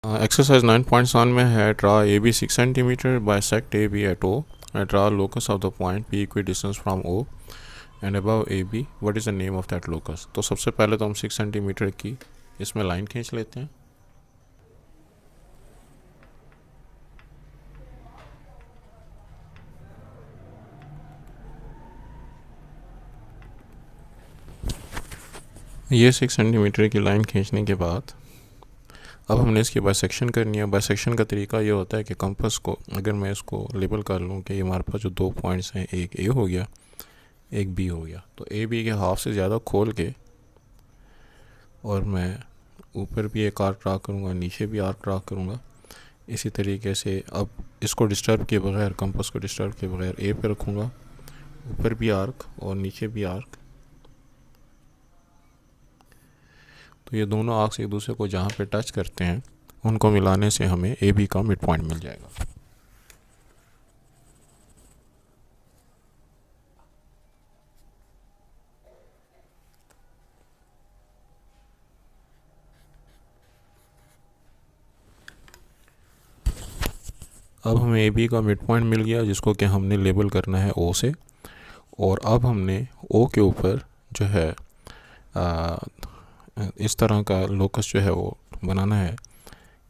Exercise 9.7 में है draw A B 6 centimetre bisect A B at O and draw locus of the point P equidistance from O and above A B what is the name of that locus. तो सबसे पहले तो हम 6 centimetre की इसमें line खींच लेते हैं। ये 6 सेंटीमीटर की लाइन खींचने के बाद अब हमने इसकी बाइसेक्शन करनी है। बाइसेक्शन का तरीका ये होता है कि कंपास को अगर मैं इसको लेबल कर लूँ कि ये हमारे पास जो दो पॉइंट्स हैं, एक ए हो गया एक बी हो गया, तो ए बी के हाफ से ज़्यादा खोल के और मैं ऊपर भी एक आर्क ड्रा करूँगा, नीचे भी आर्क ड्रा करूँगा। इसी तरीके से अब इसको डिस्टर्ब किए बगैर, कंपास को डिस्टर्ब किए बगैर ए पे रखूँगा, ऊपर भी आर्क और नीचे भी आर्क। तो ये दोनों आर्क्स एक दूसरे को जहाँ पे टच करते हैं उनको मिलाने से हमें ए बी का मिड पॉइंट मिल जाएगा। अब हमें ए बी का मिड पॉइंट मिल गया जिसको कि हमने लेबल करना है ओ से। और अब हमने ओ के ऊपर जो है इस तरह का लोकस जो है वो बनाना है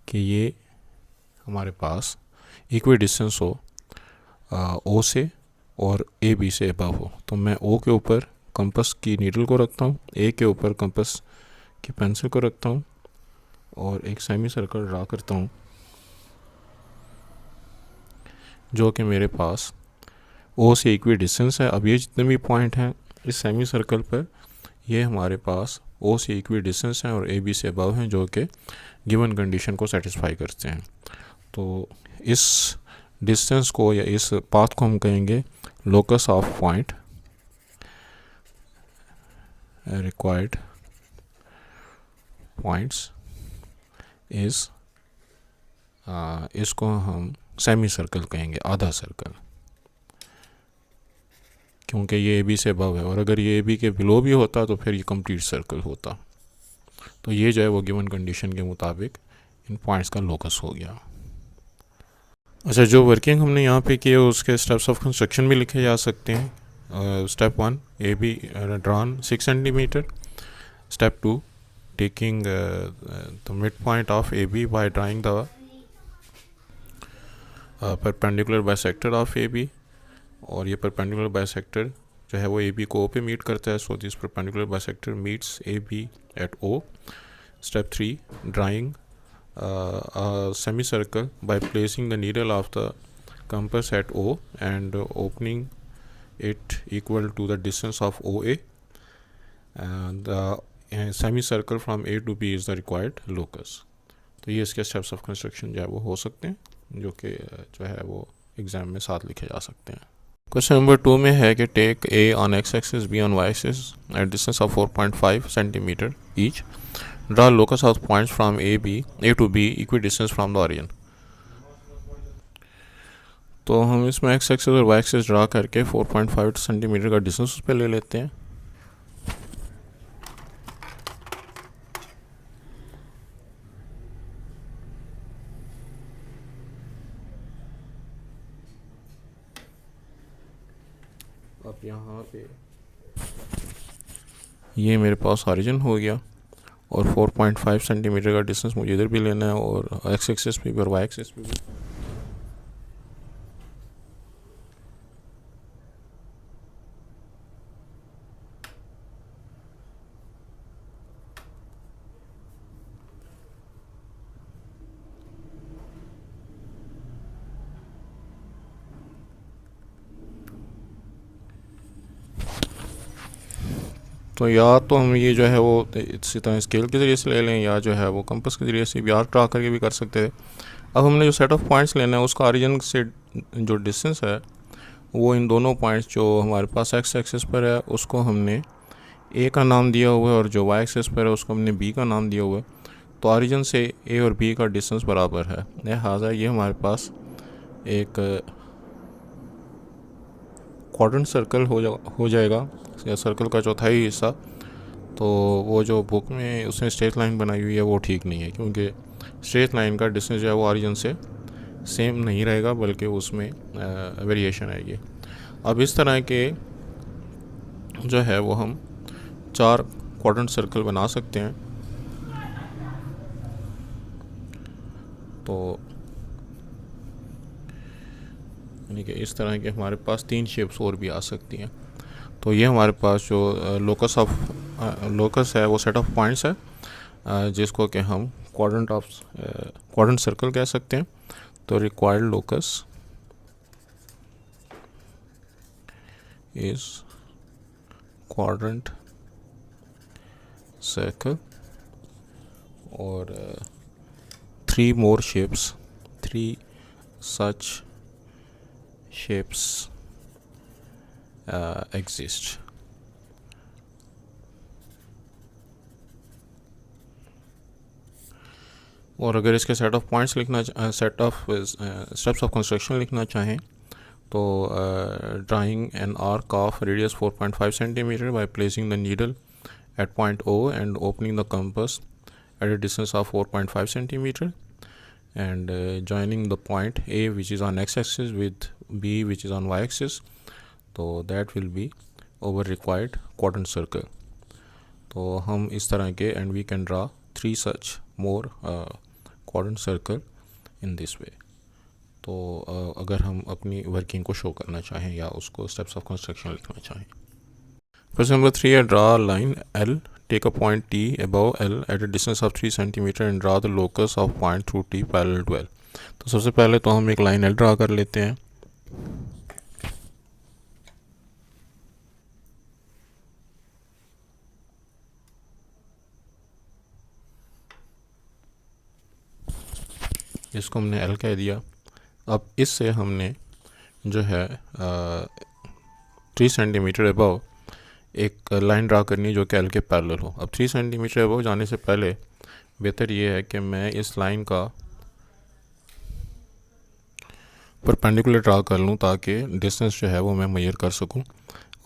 कि ये हमारे पास इक्वी डिस्टेंस हो ओ से और ए बी से अबव हो। तो मैं ओ के ऊपर कंपास की नीडल को रखता हूँ, ए के ऊपर कंपास की पेंसिल को रखता हूँ और एक सेमी सर्कल ड्रा करता हूँ जो कि मेरे पास ओ से इक्वी डिस्टेंस है। अब ये जितने भी पॉइंट हैं इस सेमी सर्कल पर, ये हमारे पास ओ से इक्वी डिस्टेंस हैं और ए बी से अबव हैं जो कि गिवन कंडीशन को सेटिस्फाई करते हैं। तो इस डिस्टेंस को या इस पाथ को हम कहेंगे locus of point required points इस इसको हम सेमी सर्कल कहेंगे, आधा सर्कल, क्योंकि ये ए बी से अबव है। और अगर ये ए बी के बिलो भी होता तो फिर ये कंप्लीट सर्कल होता। तो ये जो है वो गिवन कंडीशन के मुताबिक इन पॉइंट्स का लोकस हो गया। अच्छा, जो वर्किंग हमने यहाँ पे की है उसके स्टेप्स ऑफ कंस्ट्रक्शन भी लिखे जा सकते हैं। Step 1 A be drawn 6 centimetre. Step 2 taking the midpoint of AB by drawing the perpendicular bisector of AB। और ये perpendicular bisector जो है वो AB को O पे मीट करता है। So this perpendicular bisector meets AB at O। Step 3 drawing a semicircle by placing the needle of the compass at O and opening it equal to the distance of OA, and the semicircle from A to B is the required locus। तो ये इसके steps of construction जो है वो हो सकते हैं जो कि जो है वो एग्ज़ाम में साथ लिखे जा सकते हैं। क्वेश्चन नंबर 2 में है कि take A on x axis B on y axis at distance of 4.5 centimetre each, draw locus of points from A to B equidistance from the origin. तो हम इसमें एक्स एक्सिस और y axis draw करके 4.5 centimetre का distance उस पर ले लेते हैं। अब यहाँ पे ये मेरे पास ऑरिजिन हो गया और 4.5 सेंटीमीटर का डिस्टेंस मुझे इधर भी लेना है और एक्स एक्सिस पे भी और वाई एक्सिस पे भी। तो या तो हम ये जो है वो इसी तरह स्केल के ज़रिए से ले लें या जो है वो कंपास के ज़रिए से भी आर्क ड्रा करके भी कर सकते थे। अब हमने जो सेट ऑफ पॉइंट्स लेना है उसका ओरिजिन से जो डिस्टेंस है वो इन दोनों पॉइंट्स जो हमारे पास एक्स एक्सिस पर है उसको हमने ए का नाम दिया हुआ है और जो वाई एक्सिस पर है उसको हमने बी का नाम दिया हुआ है। तो ओरिजिन से ए और बी का डिस्टेंस बराबर है, लिहाजा ये हमारे पास एक क्वाड्रेंट सर्कल हो जाएगा या सर्कल का चौथाई हिस्सा। तो वो जो बुक में उसने स्ट्रेट लाइन बनाई हुई है वो ठीक नहीं है, क्योंकि स्ट्रेट लाइन का डिस्टेंस जो है वो ऑरिजिन से सेम नहीं रहेगा, बल्कि उसमें वेरिएशन आएगी। अब इस तरह के जो है वो हम 4 क्वाड्रेंट सर्कल बना सकते हैं। तो यानी कि इस तरह के हमारे पास 3 शेप्स और भी आ सकती हैं। तो ये हमारे पास जो लोकस है वो सेट ऑफ पॉइंट्स है, जिसको कि हम क्वाड्रेंट सर्कल कह सकते हैं। तो required locus is quadrant circle, और 3 more shapes, 3 such shapes exist. और अगर इसके सेट ऑफ पॉइंट्स लिखना, set of steps of construction लिखना चाहें, तो drawing an arc of radius 4.5 centimetre by placing the needle at point O and opening the compass at a distance of 4.5 centimeter, and joining the point A which is on x-axis with B which is on y-axis, तो that will be our required quadrant circle. तो हम इस तरह के and we can draw 3 such more quadrant circle in this way. तो अगर हम अपनी वर्किंग को शो करना चाहें या उसको स्टेप्स ऑफ कंस्ट्रक्शन लिखना चाहें। Question number 3, draw a line L, take a point T above L at a distance of 3 cm and draw the locus of point through T parallel to L. तो सबसे पहले तो हम एक line L draw कर लेते हैं। इसको हमने L कह दिया। अब इससे हमने जो है 3 सेंटीमीटर अबव एक लाइन ड्रा करनी जो कि L के पैरेलल हो। अब 3 सेंटीमीटर अबव जाने से पहले बेहतर ये है कि मैं इस लाइन का परपेंडिकुलर ड्रा कर लूँ, ताकि डिस्टेंस जो है वो मैं मेजर कर सकूँ,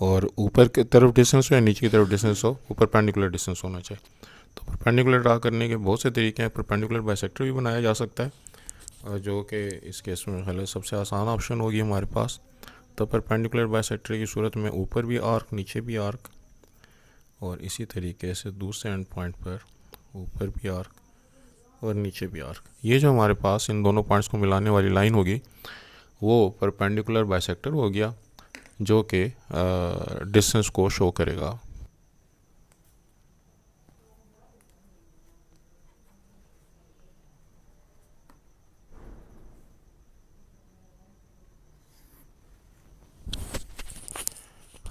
और ऊपर की तरफ डिस्टेंस हो या नीचे की तरफ डिस्टेंस हो, वो परपेंडिकुलर डिस्टेंस होना चाहिए। तो परपेंडिकुलर ड्रा करने के बहुत से तरीके हैं। परपेंडिकुलर बाइसेक्टर भी बनाया जा सकता है, जो कि इस केस में ख्याल सबसे आसान ऑप्शन होगी हमारे पास। तो परपेंडिकुलर बाइसेक्टर की सूरत में ऊपर भी आर्क, नीचे भी आर्क, और इसी तरीके से दूसरे एंड पॉइंट पर ऊपर भी आर्क और नीचे भी आर्क। ये जो हमारे पास इन दोनों पॉइंट्स को मिलाने वाली लाइन होगी वो परपेंडिकुलर बाइसेक्टर हो गया, जो कि डिस्टेंस को शो करेगा।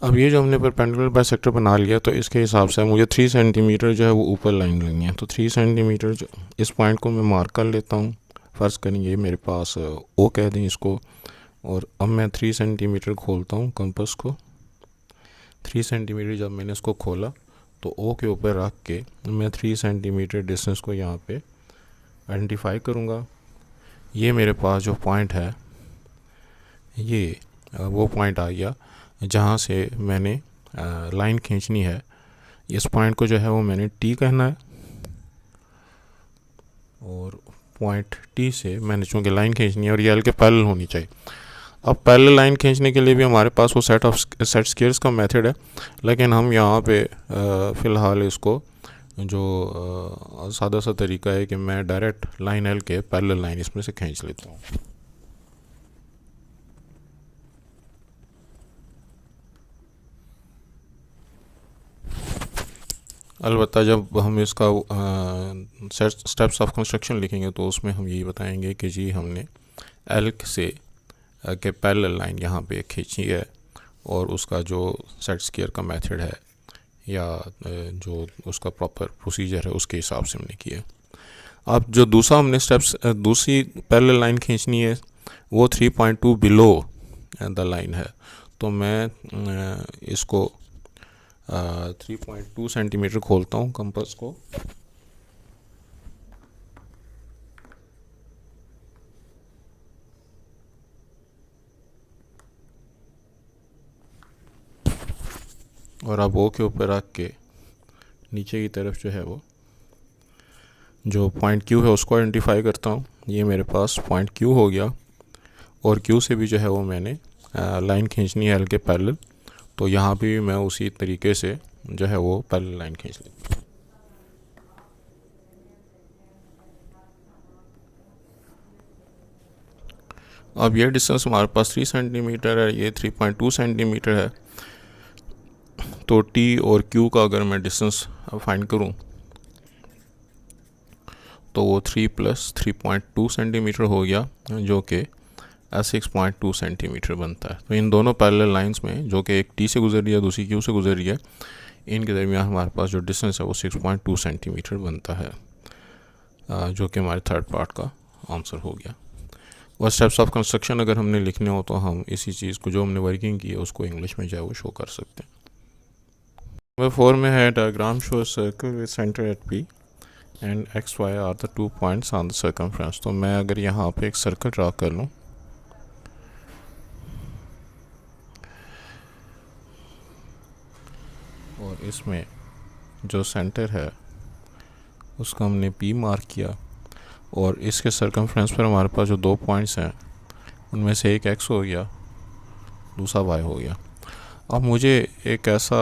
अब ये जो हमने परपेंडिकुलर बाइसेक्टर बना लिया, तो इसके हिसाब से मुझे 3 सेंटीमीटर जो है वो ऊपर लाइन लगनी है। तो 3 सेंटीमीटर इस पॉइंट को मैं मार्क कर लेता हूँ। फ़र्ज़ करेंगे मेरे पास ओ कह दें इसको, और अब मैं 3 सेंटीमीटर खोलता हूँ कंपास को। 3 सेंटीमीटर जब मैंने इसको खोला तो ओ के ऊपर रख के मैं 3 सेंटीमीटर डिस्टेंस को यहाँ पे आइडेंटिफाई करूँगा। ये मेरे पास जो पॉइंट है, ये वो पॉइंट आ गया जहाँ से मैंने लाइन खींचनी है। इस पॉइंट को जो है वो मैंने टी कहना है, और पॉइंट टी से मैंने चूँकि लाइन खींचनी है और ये एल के पैरेलल होनी चाहिए। अब पैरेलल लाइन खींचने के लिए भी हमारे पास वो सेट स्क्वायर्स का मेथड है, लेकिन हम यहाँ पे फ़िलहाल इसको जो सादा सा तरीका है कि मैं डायरेक्ट लाइन एल के पैरेलल लाइन इसमें से खींच लेता हूँ। अलबत्ता जब हम इसका स्टेप्स ऑफ कंस्ट्रक्शन लिखेंगे तो उसमें हम यही बताएंगे कि जी हमने एल से के पैरेलल लाइन यहाँ पे खींची है, और उसका जो सेट स्क्वायर का मेथड है या जो उसका प्रॉपर प्रोसीजर है उसके हिसाब से हमने किया। अब जो दूसरा हमने दूसरी पैरेलल लाइन खींचनी है वो 3.2 बिलो द लाइन है। तो मैं इसको 3.2 सेंटीमीटर खोलता हूँ कंपास को, और अब ओ के ऊपर रख के नीचे की तरफ जो है वो जो पॉइंट क्यू है उसको आइडेंटिफाई करता हूँ। ये मेरे पास पॉइंट क्यू हो गया, और क्यू से भी जो है वो मैंने लाइन खींचनी है एल के पैरेलल, तो यहाँ पे भी मैं उसी तरीके से जो है वो पैरेलल लाइन खींच ली। अब ये डिस्टेंस हमारे पास 3 सेंटीमीटर है, ये 3.2 सेंटीमीटर है। तो टी और क्यू का अगर मैं डिस्टेंस फाइंड करूं तो वो 3 + 3.2 सेंटीमीटर हो गया, जो कि 6.2 सेंटीमीटर बनता है। तो इन दोनों पैरेलल लाइंस में, जो कि एक टी से गुजर रही है दूसरी क्यू से गुजर रही है, इनके दरमियान हमारे पास जो डिस्टेंस है वो 6.2 सेंटीमीटर बनता है, जो कि हमारे थर्ड पार्ट का आंसर हो गया। और स्टेप्स ऑफ कंस्ट्रक्शन अगर हमने लिखने हो तो हम इसी चीज़ को, जो हमने वर्किंग की है, उसको इंग्लिश में जो है वो शो कर सकते हैं। नंबर 4 में है diagram show circle with centre at P and X Y are the 2 points on the circumference. तो मैं अगर यहाँ पे एक सर्कल ड्रा कर लूँ, और इसमें जो सेंटर है उसका हमने पी मार्क किया, और इसके सर्कमफ्रेंस पर हमारे पास जो 2 पॉइंट्स हैं उनमें से एक एक्स हो गया, दूसरा वाई हो गया। अब मुझे एक ऐसा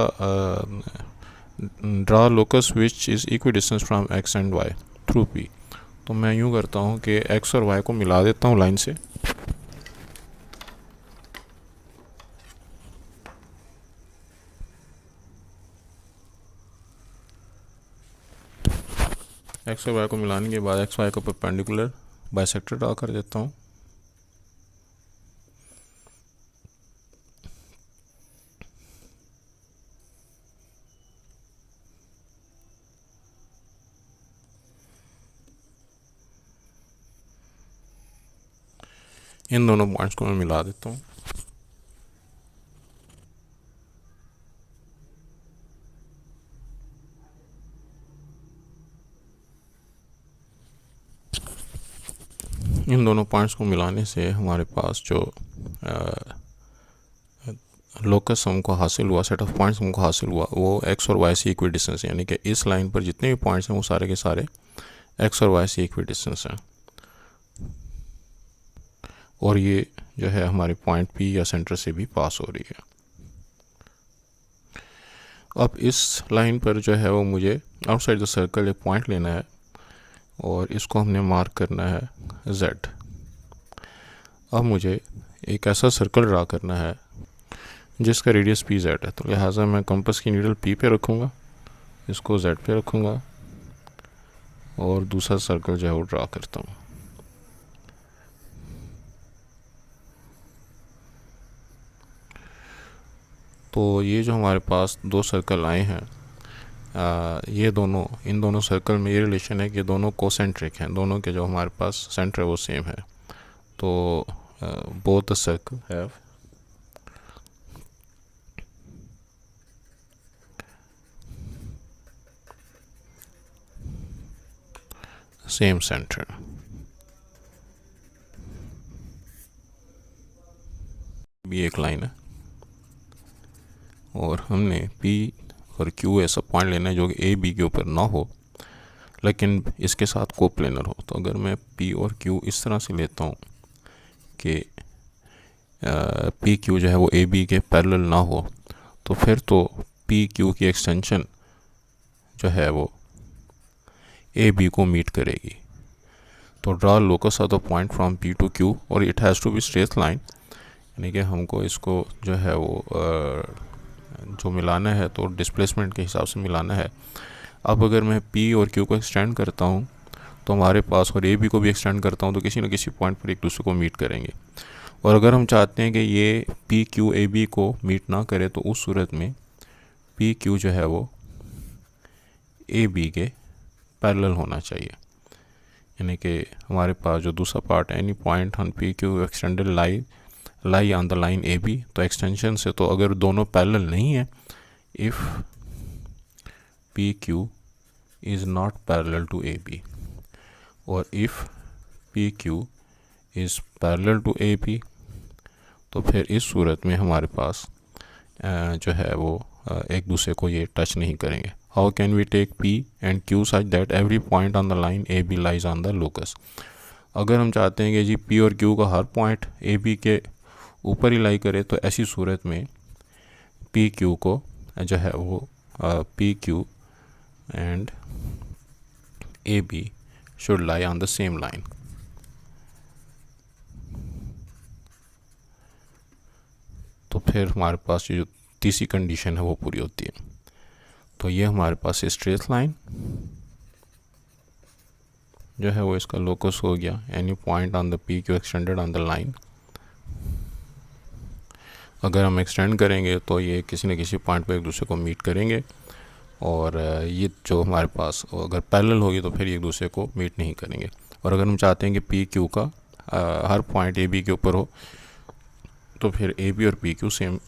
draw locus which is equidistance from X and Y through P. तो मैं यूँ करता हूँ कि एक्स और वाई को मिला देता हूँ लाइन से, एक्स और वाई को मिलाने के बाद एक्स वाई को परपेंडिकुलर बाइसेक्टर ड्रा कर देता हूँ। इन दोनों पॉइंट्स को मैं मिला देता हूँ। इन दोनों पॉइंट्स को मिलाने से हमारे पास जो लोकस हमको हासिल हुआ, सेट ऑफ पॉइंट्स हमको हासिल हुआ, वो एक्स और वाई से इक्वी डिस्टेंस है। यानी कि इस लाइन पर जितने भी पॉइंट्स हैं वो सारे के सारे एक्स और वाई से इक्वी डिस्टेंस हैं, और ये जो है हमारे पॉइंट पी या सेंटर से भी पास हो रही है। अब इस लाइन पर जो है वो मुझे आउटसाइड द सर्कल एक पॉइंट लेना है, और इसको हमने मार्क करना है Z। अब मुझे एक ऐसा सर्कल ड्रा करना है जिसका रेडियस पी जेड है, तो लिहाजा मैं कंपास की नीडल पी पे रखूँगा, इसको Z पे रखूँगा, और दूसरा सर्कल जो है वो ड्रा करता हूँ। तो ये जो हमारे पास 2 सर्कल आए हैं, ये दोनों, इन दोनों सर्कल में ये रिलेशन है कि दोनों कोसेंट्रिक हैं, दोनों के जो हमारे पास सेंटर है वो सेम है। तो both the circle have same centre. भी एक लाइन है, और हमने P और Q ऐसा पॉइंट लेना है जो कि ए बी के ऊपर ना हो, लेकिन इसके साथ कोप्लेनर हो। तो अगर मैं P और Q इस तरह से लेता हूँ कि P Q जो है वो ए बी के पैरेलल ना हो, तो फिर तो P Q की एक्सटेंशन जो है वो ए बी को मीट करेगी। तो draw locus of the point from P to Q, और it has to be straight line, यानी कि हमको इसको जो है वो जो मिलाना है तो डिस्प्लेसमेंट के हिसाब से मिलाना है। अब अगर मैं P और Q को एक्सटेंड करता हूँ तो हमारे पास, और ए बी को भी एक्सटेंड करता हूँ, तो किसी न किसी पॉइंट पर एक दूसरे को मीट करेंगे। और अगर हम चाहते हैं कि ये P Q ए बी को मीट ना करे, तो उस सूरत में P Q जो है वो ए बी के पैरेलल होना चाहिए। यानी कि हमारे पास जो दूसरा पार्ट है, any point on P Q extended lie on the line A B, तो एक्सटेंशन से तो अगर दोनों पैरेलल नहीं है, if P Q is not parallel to A B, और if P Q is parallel to A B, तो फिर इस सूरत में हमारे पास जो है वो एक दूसरे को ये टच नहीं करेंगे। How can we take P and Q such that every point on the line AB lies on the locus. अगर हम चाहते हैं कि जी P और Q का हर पॉइंट AB के ऊपर ही लाई करे, तो ऐसी सूरत में PQ को जो है वो PQ and AB should lie on the same line। तो फिर हमारे पास ये जो तीसरी कंडीशन है वो पूरी होती है। तो ये हमारे पास स्ट्रेट लाइन जो है वो इसका लोकस हो गया, any point on the P Q extended on the line. अगर हम एक्सटेंड करेंगे तो ये किसी न किसी पॉइंट पर एक दूसरे को मीट करेंगे, और ये जो हमारे पास अगर पैरेलल होगी तो फिर एक दूसरे को मीट नहीं करेंगे। और अगर हम चाहते हैं कि पी क्यू का हर पॉइंट ए बी के ऊपर हो, तो फिर ए बी और पी क्यू सेम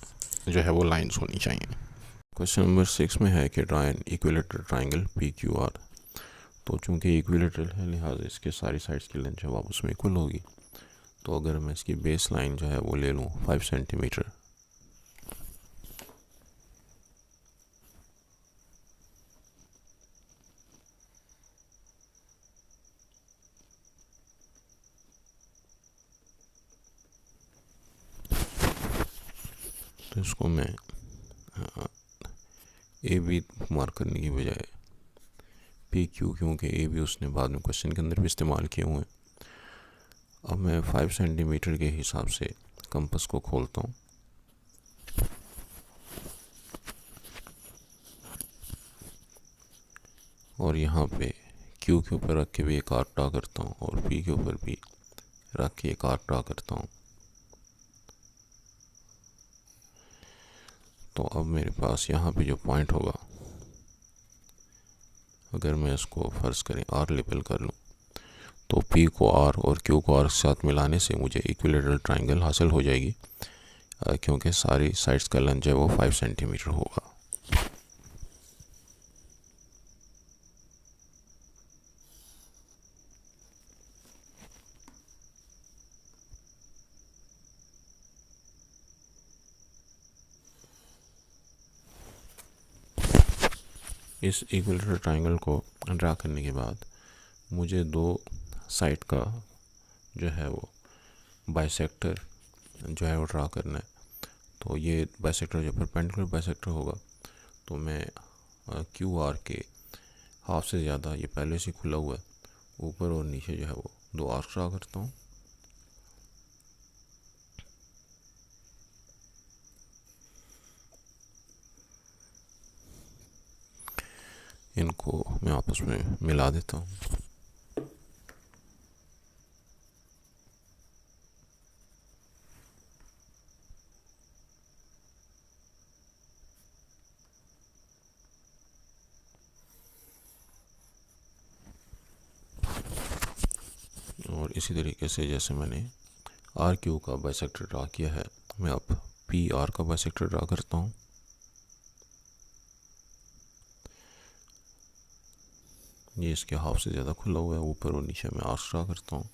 जो है वो लाइंस होनी चाहिए। क्वेश्चन नंबर 6 में है कि draw an equilateral triangle P Q R. तो चूँकि इक्विलेटरल है लिहाजा इसके सारी साइड्स की लेंथ जो आपस में इक्वल होगी। तो अगर मैं इसकी बेस लाइन जो है वो ले लूँ 5 सेंटीमीटर, तो इसको मैं ए बी मार्क करने की बजाय पी क्यू, क्योंकि ए बी उसने बाद में क्वेश्चन के अंदर भी इस्तेमाल किए हुए हैं। अब मैं 5 सेंटीमीटर के हिसाब से कंपास को खोलता हूँ, और यहाँ पे क्यू के ऊपर रख के भी एक आर्क ड्रा करता हूँ, और पी के ऊपर भी रख के एक आर्क ड्रा करता हूँ। तो अब मेरे पास यहाँ पे जो पॉइंट होगा, अगर मैं इसको फर्ज करें आर लेबल कर लूँ, तो पी को आर और क्यू को आर के साथ मिलाने से मुझे इक्विलेटरल ट्राइंगल हासिल हो जाएगी, क्योंकि सारी साइड्स का लेंथ जो है वो 5 सेंटीमीटर होगा। इस इक्विलेटरल ट्राइंगल को ड्रा करने के बाद मुझे दो साइड का जो है वो बाइसेक्टर जो है वो ड्रा करना है। तो ये बाइसेक्टर जो परपेंडिकुलर बाइसेक्टर होगा, तो मैं क्यू आर के हाफ से ज़्यादा, ये पहले से खुला हुआ है, ऊपर और नीचे जो है वो दो आर्क ड्रा करता हूँ। इनको मैं आपस में मिला देता हूँ। और इसी तरीके से जैसे मैंने आर क्यू का बाइसेक्टर ड्रा किया है, मैं अब पी आर का बाइसेक्टर ड्रा करता हूँ। ये इसके हाफ से ज़्यादा खुला हुआ है, ऊपर और नीचे मैं आर्क ड्रा करता हूँ।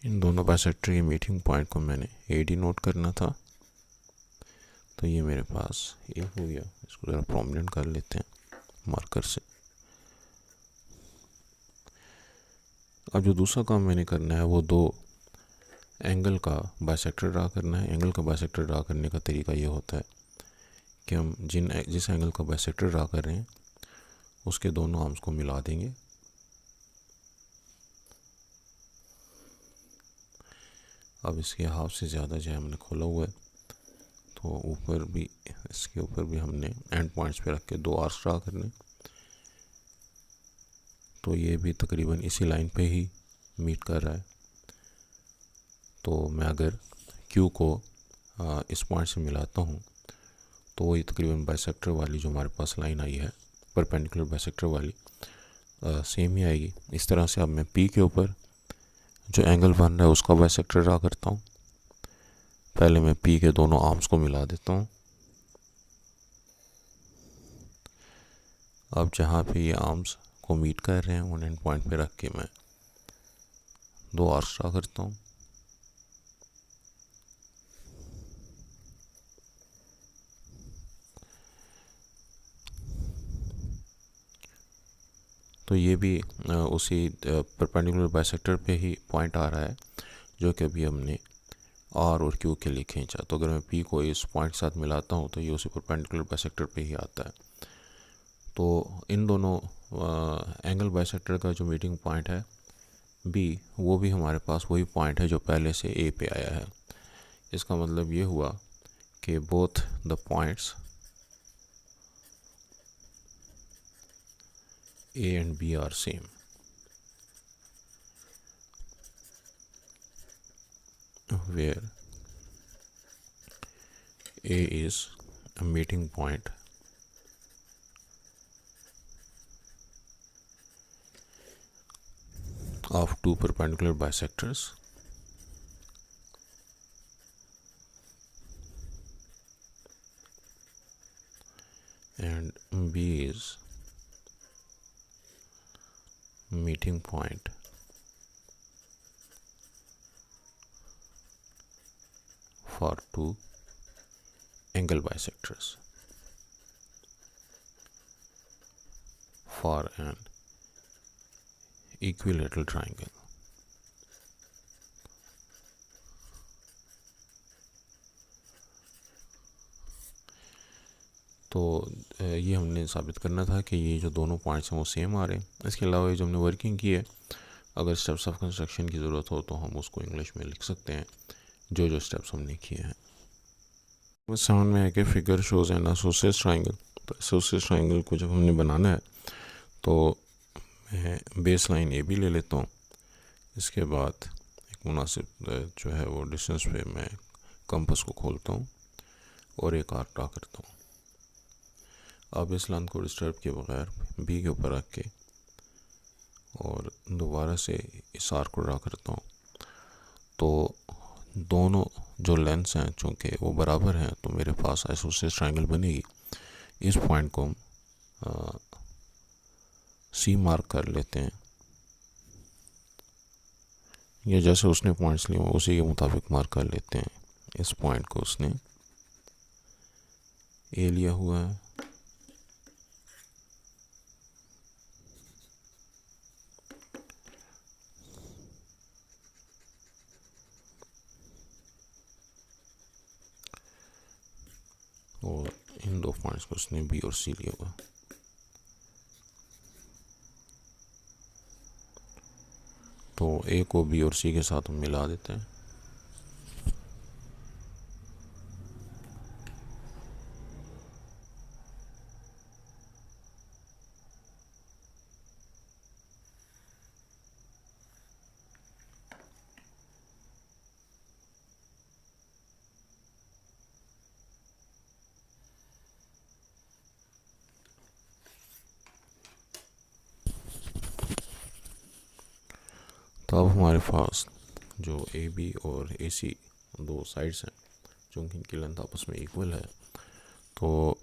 इन दोनों बाइसेक्टर के मीटिंग पॉइंट को मैंने ए डी नोट करना था। तो ये मेरे पास ए हो गया, इसको ज़रा प्रोमिनेंट कर लेते हैं मार्कर से। अब जो दूसरा काम मैंने करना है वो दो एंगल का बाइसेक्टर ड्रा करना है। एंगल का बाइसेक्टर ड्रा करने का तरीका ये होता है कि हम जिस एंगल का बाइसेक्टर ड्रा कर रहे हैं उसके दोनों आर्म्स को मिला देंगे। अब इसके हाफ से ज़्यादा जो है हमने खोला हुआ है, तो ऊपर भी, इसके ऊपर भी हमने एंड पॉइंट्स पे रख के दो आर्क्स ड्रा करने। तो ये भी तकरीबन इसी लाइन पे ही मीट कर रहा है। तो मैं अगर क्यू को इस पॉइंट से मिलाता हूँ, तो वही तकरीबन बाइसेक्टर वाली जो हमारे पास लाइन आई है, परपेंडिकुलर बाइसेक्टर वाली, सेम ही आएगी। इस तरह से अब मैं पी के ऊपर जो एंगल बन रहा है उसका बाइसेक्टर ड्रा करता हूँ, पहले मैं पी के दोनों आर्म्स को मिला देता हूँ। अब जहाँ पे ये आर्म्स को मीट कर रहे हैं उन एंड पॉइंट पे रख के मैं 2 आर्क्स ड्रा करता हूँ। तो ये भी उसी परपेंडिकुलर बाइसेक्टर पे ही पॉइंट आ रहा है जो कि अभी हमने आर और क्यू के लिए खींचा। तो अगर मैं पी को इस पॉइंट के साथ मिलाता हूँ तो ये उसी परपेंडिकुलर बाइसेक्टर पे ही आता है। तो इन दोनों एंगल बाइसेक्टर का जो मीटिंग पॉइंट है बी, वो भी हमारे पास वही पॉइंट है जो पहले से ए पे आया है। इसका मतलब ये हुआ कि both the points A and B are same. where A is a meeting point of two perpendicular bisectors and B is meeting point for two angle bisectors for an equilateral triangle। तो ये हमने साबित करना था कि ये जो दोनों पॉइंट्स हैं वो सेम आ रहे हैं। इसके अलावा ये जो हमने वर्किंग की है, अगर स्टेप्स ऑफ कंस्ट्रक्शन की ज़रूरत हो तो हम उसको इंग्लिश में लिख सकते हैं जो जो स्टेप्स हमने किए हैं। साउंड में है कि figure shows an associate triangle. तो एसोसिएट ट्राइंगल को जब हमने बनाना है तो मैं बेस लाइन ए बी ले लेता हूँ। इसके बाद एक मुनासिब जो है वो डिस्टेंस पे मैं कंपास को खोलता हूँ और एक आर्क ड्रा करता हूँ। अब इस लाइन को डिस्टर्ब किए बगैर बी के ऊपर रख के और दोबारा से इस आर्क को ड्रा करता हूँ। तो दोनों जो लेंथ्स हैं चूँकि वो बराबर हैं तो मेरे पास आइसोसेलेस ट्रायंगल बनेगी। इस पॉइंट को हम सी मार्क कर लेते हैं, या जैसे उसने पॉइंट्स लिए उसी के मुताबिक मार्क कर लेते हैं। इस पॉइंट को उसने ए लिया हुआ है, और इन दो पॉइंट्स को उसने बी और सी लिया हुआ। तो ए को बी और सी के साथ हम मिला देते हैं। तो अब हमारे पास जो ए बी और ए सी दो साइड्स हैं जो इनकी लेंथ आपस में इक्वल है, तो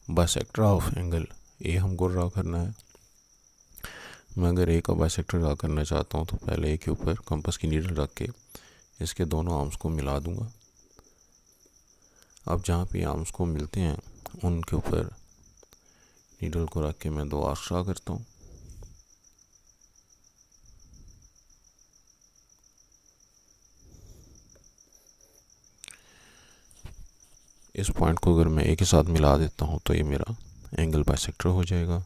बाइसेक्टर ऑफ एंगल ए हमको ड्रा करना है। मैं अगर ए का बाइसेक्टर ड्रा करना चाहता हूँ तो पहले ए के ऊपर कंपास की नीडल रख के इसके दोनों आर्म्स को मिला दूंगा। अब जहाँ पे आर्म्स को मिलते हैं उनके ऊपर नीडल को रख के मैं 2 आर्क्स ड्रा करता हूँ। इस पॉइंट को अगर मैं ए के साथ मिला देता हूँ तो ये मेरा एंगल बाइसेक्टर हो जाएगा।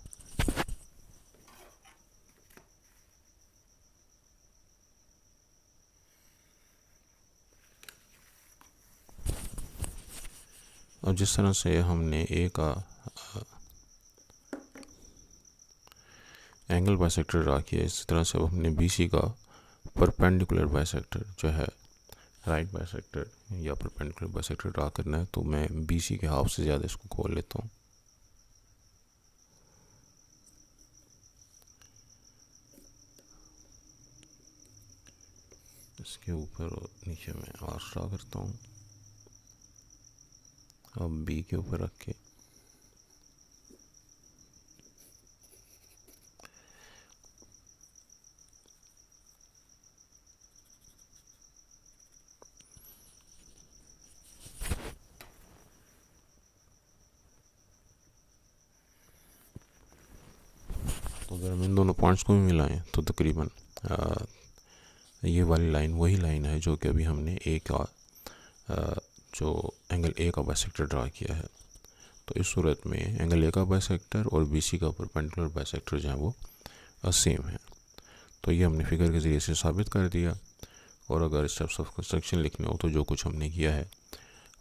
अब जिस तरह से हमने ए का एंगल बाइसेक्टर ड्रा किया, इसी तरह से अब हमने बी सी का परपेंडिकुलर बाइसेक्टर जो है राइट बाइसेक्टर या परपेंडिकुलर बाइसेक्टर ड्रा करना है। तो मैं बी सी के हाफ से ज़्यादा इसको खोल लेता हूँ। इसके ऊपर और नीचे मैं आर ड्रा करता हूँ। अब बी के ऊपर रख के तो अगर हम इन दोनों पॉइंट्स को भी मिलाएं तो तकरीबन ये वाली लाइन वही लाइन है जो कि अभी हमने ए का जो एंगल ए का बाइसेक्टर ड्रा किया है। तो इस सूरत में एंगल ए का बाइसेक्टर और बी सी का परपेंडिकुलर बाइसेक्टर जो है वो सेम है। तो ये हमने फिगर के ज़रिए से साबित कर दिया। और अगर स्टेप्स ऑफ कंस्ट्रक्शन लिखने हो तो जो कुछ हमने किया है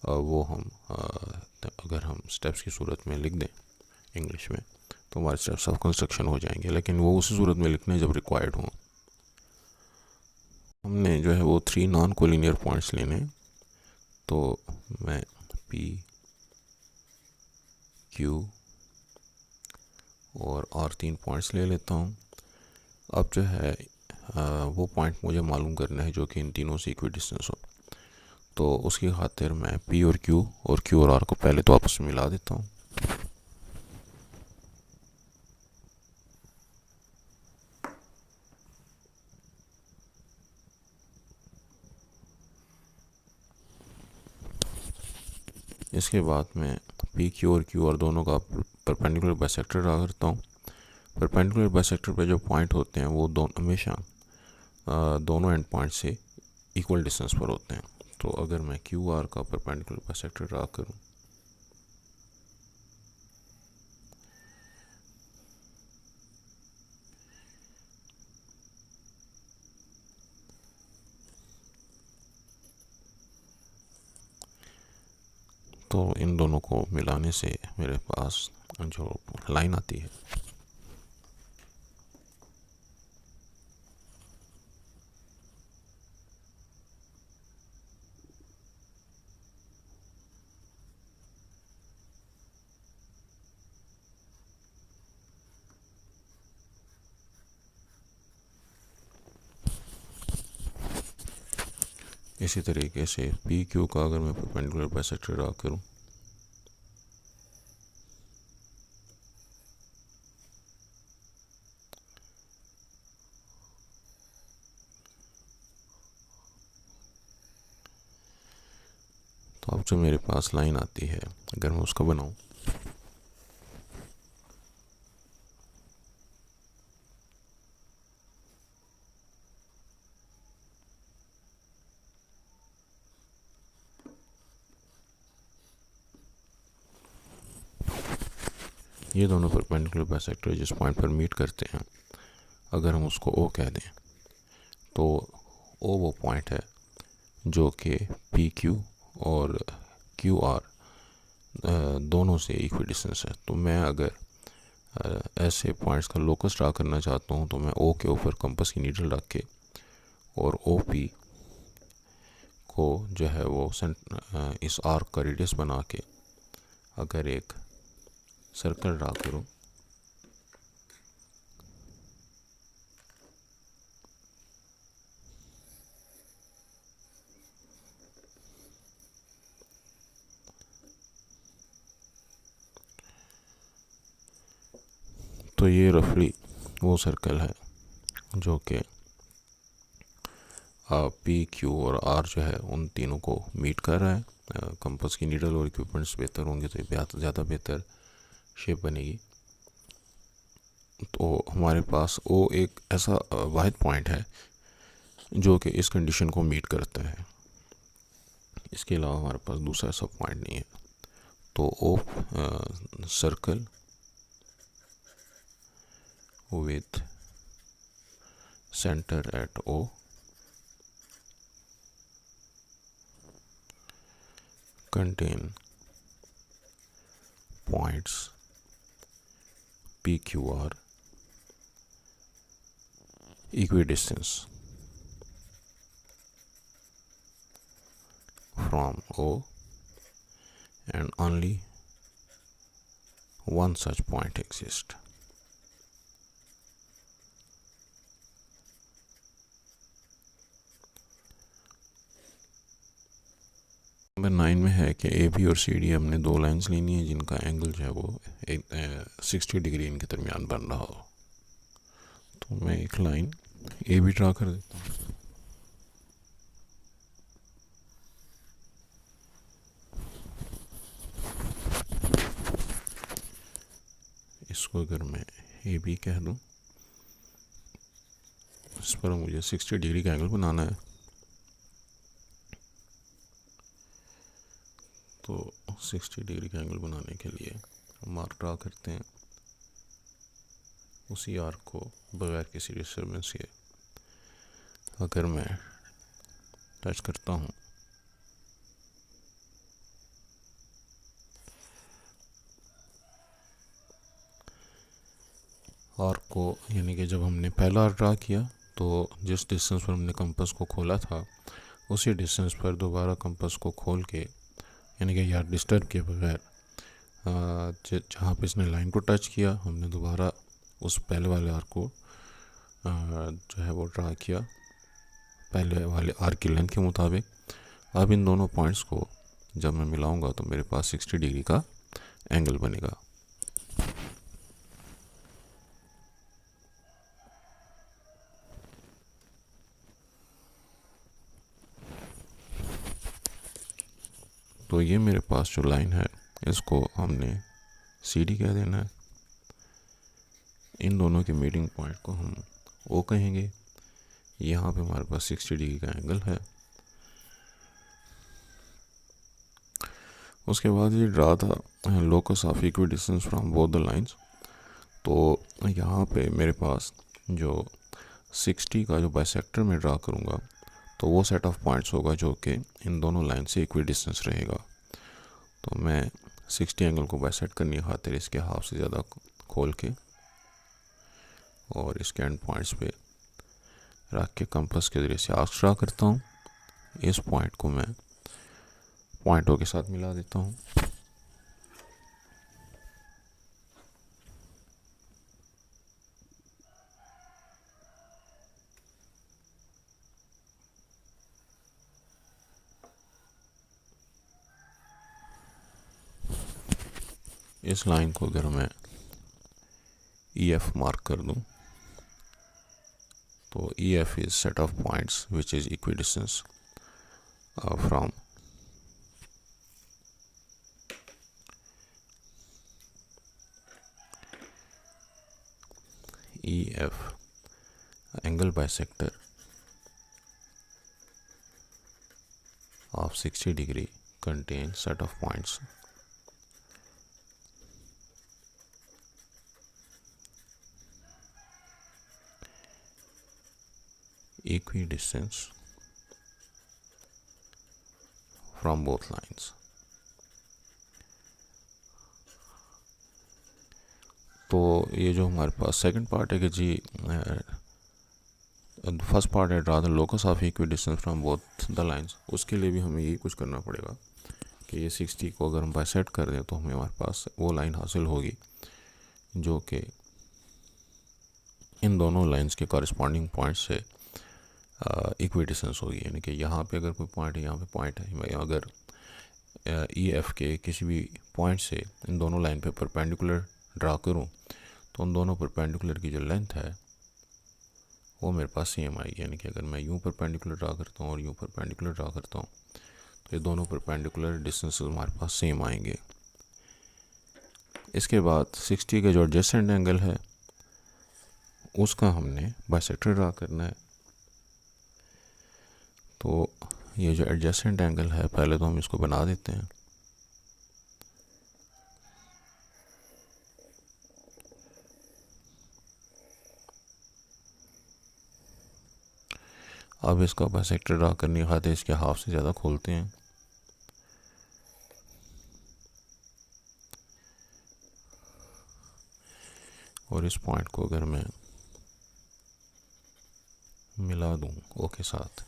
वो हम अगर हम स्टेप्स की सूरत में लिख दें इंग्लिश में तो हमारे स्टेप्स ऑफ कंस्ट्रक्शन हो जाएंगे, लेकिन वो उसी सूरत में लिखने जब रिक्वायर्ड हो। हमने जो है वो 3 नॉन कोलिनियर पॉइंट्स लेने। तो मैं पी क्यू और आर 3 पॉइंट्स ले लेता हूँ। अब जो है वो पॉइंट मुझे मालूम करना है जो कि इन तीनों से इक्वी डिस्टेंस हो। तो उसकी खातिर मैं पी और क्यू और आर को पहले तो आपस में मिला देता हूँ। इसके बाद मैं पी क्यू और दोनों का परपेंडिकुलर बाइसेक्टर ड्रा करता हूँ। परपेंडिकुलर बाइसेक्टर पे जो पॉइंट होते हैं वो हमेशा दोनों एंड पॉइंट से इक्वल डिस्टेंस पर होते हैं। तो अगर मैं क्यू आर का परपेंडिकुलर बाइसेक्टर ड्रा करूँ तो इन दोनों को मिलाने से मेरे पास जो लाइन आती है इसी तरीके से पी क्यू का अगर मैं परपेंडिकुलर बाइसेक्टर ड्रा करूँ तो अब जो मेरे पास लाइन आती है अगर मैं उसका बनाऊँ ये दोनों परपेंडिकुलर बाइसेक्टर जिस पॉइंट पर मीट करते हैं अगर हम उसको ओ कह दें तो ओ वो पॉइंट है जो कि पी क्यू और क्यू आर दोनों से इक्वी डिस्टेंस है। तो मैं अगर ऐसे पॉइंट्स का लोकस ड्रा करना चाहता हूँ तो मैं ओ के ऊपर कंपास की नीडल रख के और ओ पी को जो है वो इस आर्क का रेडियस बना के अगर एक सर्कल ड्रा करूँ तो ये रफली वो सर्कल है जो कि पी क्यू और आर जो है उन तीनों को मीट कर रहा है। कंपास की नीडल और इक्विपमेंट्स बेहतर होंगे तो ये ज़्यादा बेहतर शेप बनेगी। तो हमारे पास ओ एक ऐसा वाहिद पॉइंट है जो कि इस कंडीशन को मीट करता है। इसके अलावा हमारे पास दूसरा ऐसा पॉइंट नहीं है। तो ओ circle with center at O contain points PQR equidistance from O and only one such point exists. Number 9 में है कि ए बी और सी डी हमने दो लाइंस लेनी है जिनका एंगल जो है वो 60 डिग्री इनके दरमियान बन रहा हो। तो मैं एक लाइन ए बी ड्रा कर देता हूँ। इसको अगर मैं ए बी कह दूँ, इस पर मुझे 60 डिग्री का एंगल बनाना है। तो 60 डिग्री का एंगल बनाने के लिए हम आर्क ड्रा करते हैं। उसी आर्क को बगैर किसी डिस्टर्बेंस के अगर मैं टच करता हूँ आर्क को, यानी कि जब हमने पहला आर्क ड्रा किया तो जिस डिस्टेंस पर हमने कंपास को खोला था उसी डिस्टेंस पर दोबारा कंपास को खोल के, यानी कि यार डिस्टर्ब किए बगैर, जहाँ पे इसने लाइन को टच किया हमने दोबारा उस पहले वाले आर्क को जो है वो ड्रा किया पहले वाले आर्क की लेंथ के मुताबिक। अब इन दोनों पॉइंट्स को जब मैं मिलाऊंगा तो मेरे पास 60 डिग्री का एंगल बनेगा। तो ये मेरे पास जो लाइन है इसको हमने सी डी कह देना है। इन दोनों के मीटिंग पॉइंट को हम ओ कहेंगे। यहाँ पे हमारे पास 60 डिग्री का एंगल है। उसके बाद ये ड्रा था locus of equi distance from both the lines. तो यहाँ पे मेरे पास जो 60 का जो बाइसेक्टर में ड्रा करूँगा तो वो सेट ऑफ पॉइंट्स होगा जो कि इन दोनों लाइन से इक्वी डिस्टेंस रहेगा। तो मैं 60 एंगल को बाइसेक्ट करने की खातिर इसके हाफ से ज़्यादा खोल के और इसके एंड पॉइंट्स पे रख के कंपास के ज़रिए से आर्क ड्रा करता हूँ। इस पॉइंट को मैं पॉइंट ओ के साथ मिला देता हूँ। इस लाइन को अगर मैं ई एफ मार्क कर दूं तो E F is set of points which is equi distance from E F angle bisector of 60 degree contains set of points equidistance from both lines। तो ये जो हमारे पास सेकंड पार्ट है कि जी फर्स्ट पार्ट है draw the locus of equi distance from both the lines, उसके लिए भी हमें यही कुछ करना पड़ेगा कि ये 60 को अगर हम बाइसेक्ट कर दें तो हमें हमारे पास वो लाइन हासिल होगी जो कि इन दोनों लाइंस के कॉरस्पॉन्डिंग पॉइंट से इक्वी डिस्टेंस होगी। यानी कि यहाँ पे अगर कोई पॉइंट है, यहाँ पे पॉइंट है, मैं अगर ई एफ के किसी भी पॉइंट से इन दोनों लाइन पे परपेंडिकुलर ड्रा करूँ तो उन दोनों परपेंडिकुलर की जो लेंथ है वो मेरे पास सेम आएगी। यानी कि अगर मैं यूँ परपेंडिकुलर ड्रा करता हूँ और यूँ परपेंडिकुलर ड्रा करता हूँ तो ये दोनों परपेंडिकुलर डिस्टेंसेस हमारे पास सेम आएंगे। इसके बाद 60 का जो एडजेसेंट एंगल है उसका हमने बाइसेक्टर ड्रा करना है। तो ये जो एडजेसेंट एंगल है पहले तो हम इसको बना देते हैं। अब इसका बाइसेक्टर ड्रा करने के खातिर इसके हाफ से ज़्यादा खोलते हैं। और इस पॉइंट को अगर मैं मिला दूं ओ के साथ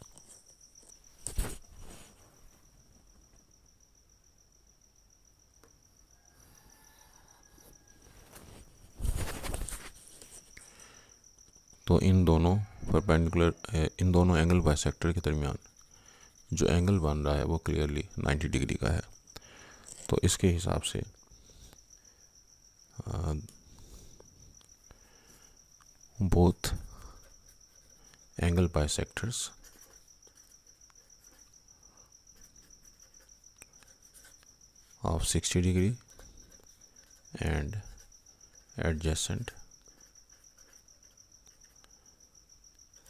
तो इन दोनों परपेंडिकुलर इन दोनों एंगल बाइसेक्टर के दरमियान जो एंगल बन रहा है वो क्लियरली 90 डिग्री का है। तो इसके हिसाब से both angle bisectors of 60 degree and adjacent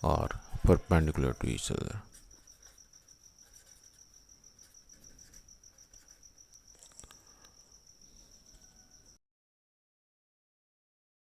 are perpendicular to each other.